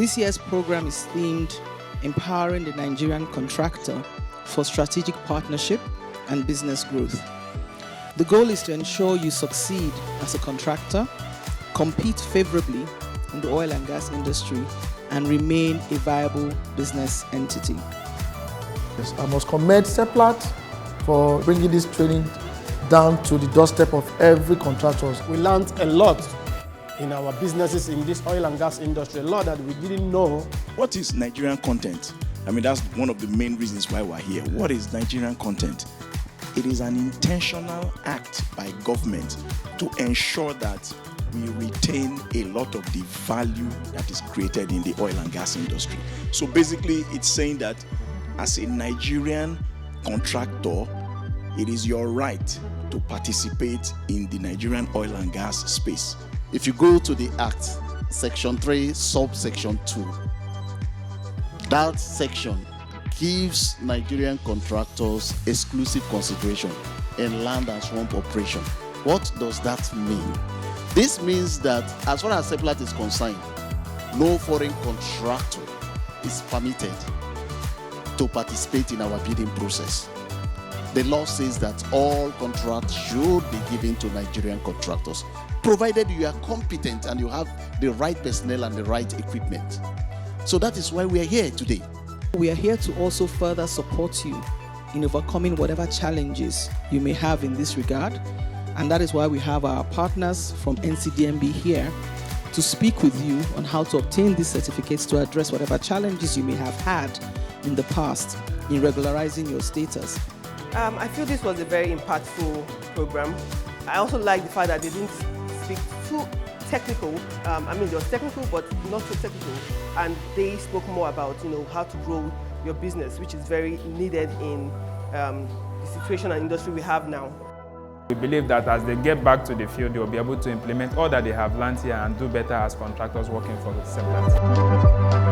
This year's program is themed Empowering the Nigerian Contractor for Strategic Partnership and Business Growth. The goal is to ensure you succeed as a contractor, compete favorably in the oil and gas industry, and remain a viable business entity. Yes, I must commend Seplat for bringing this training down to the doorstep of every contractor. We learned a lot in our businesses in this oil and gas industry, a lot that we didn't know. What is Nigerian content? I mean, that's one of the main reasons why we're here. What is Nigerian content? It is an intentional act by government to ensure that we retain a lot of the value that is created in the oil and gas industry. So basically, it's saying that as a Nigerian contractor, it is your right to participate in the Nigerian oil and gas space. If you go to the Act, Section 3, Subsection 2, that section gives Nigerian contractors exclusive consideration in land and swamp operation. What does that mean? This means that as far as Seplat is concerned, no foreign contractor is permitted to participate in our bidding process. The law says that all contracts should be given to Nigerian contractors, provided you are competent and you have the right personnel and the right equipment. So that is why we are here today. We are here to also further support you in overcoming whatever challenges you may have in this regard. And that is why we have our partners from NCDMB here to speak with you on how to obtain these certificates to address whatever challenges you may have had in the past in regularizing your status. I feel this was a very impactful program. I also like the fact that they didn't speak too technical. They were technical, but not too technical. And they spoke more about, how to grow your business, which is very needed in the situation and industry we have now. We believe that as they get back to the field, they will be able to implement all that they have learned here and do better as contractors working for Seplat.